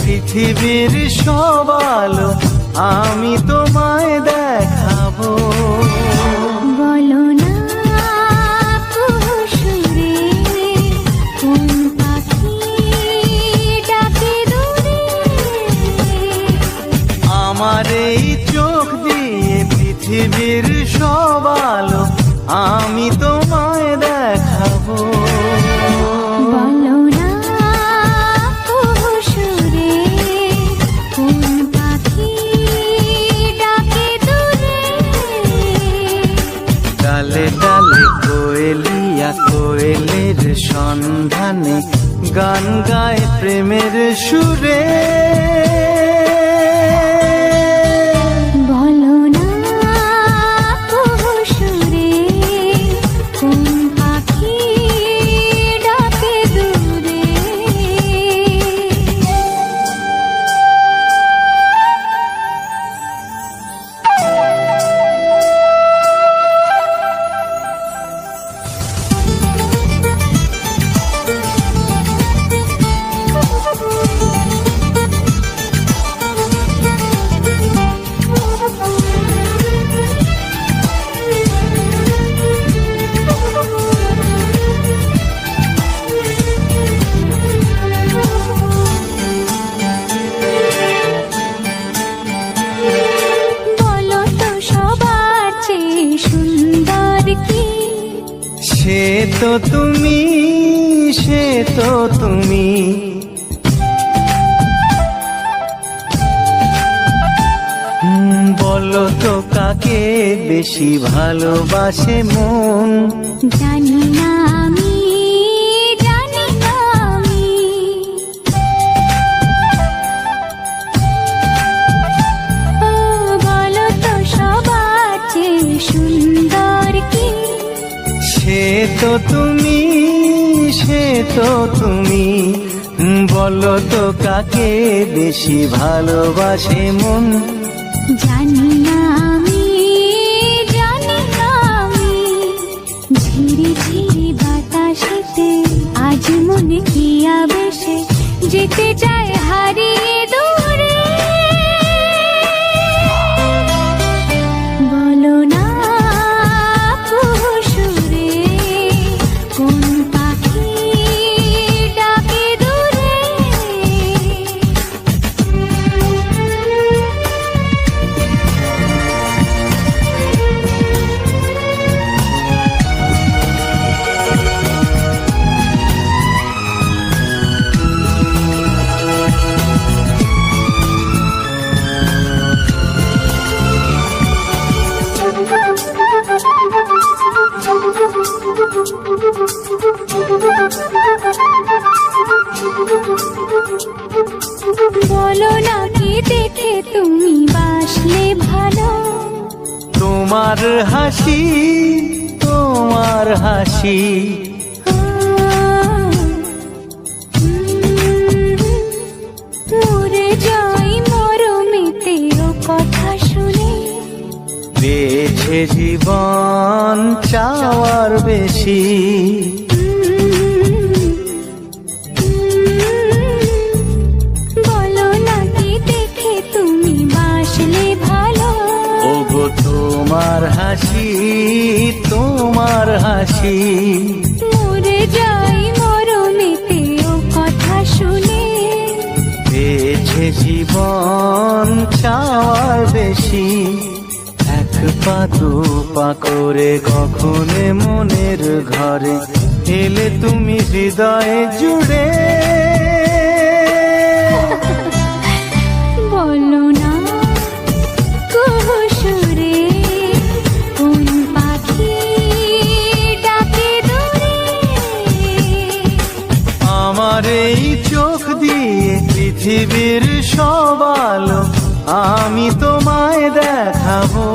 পৃথিবীর সব আলো আমি তোমায় দেখাবো। বলো না কুসুরে কোন পাখি ডাকে দূরে। আমার এই চোখ দিয়ে পৃথিবীর সব আলো আমি তোমায় দেখাবো। বলো না ডালে ডালে কোয়েলিয়া কোয়েলের সন্ধানে গান গায় প্রেমের সুরে। বলো না কুসুরে কোন পাখি ডাকে দূরে। সে তো তুমি, সে তো তুমি, বলো তো কাকে বেশি ভালোবাসে মন। জানি না আমি, জানি না আমি। ও বলো তো সবার চেয়ে সুন্দর কি। সে তো তুমি, সে তো তুমি, বলো তো কাকে বেশি ভালোবাসে মন। জানি না আমি, জানি না আমি। ঝিরি ঝিরি বাতাসেতে আজ মনে কি আবেশে যেতে চায় হারিয়ে দূরে। বলো না কুসুরে কোন পাখি ডাকে দূরে। বলো না কি দেখে তুমি বাসলে ভালো। তোমার হাসি, তোমার হাসি, মরে যাই মরমেতে ও কথা শুনে। পেয়েছে জীবন চাওয়ার বেশি। বলো না কি দেখে তুমি বাসলে ভালো। ওগো তোমার হাসি, তোমার হাসি, মরে যাই মরমেতে ও কথা শুনে। পেয়েছে জীবন চাওয়ার বেশি। এক পা দু পা করে কখনে মনের ঘরে এলে তুমি হৃদয়ে জুড়ে। বলো না কুসুরে কোন পাখি ডাকে দূরে। আমার এই চোখ দিয়ে পৃথিবীর সব আলো আমি তোমায় দেখাবো।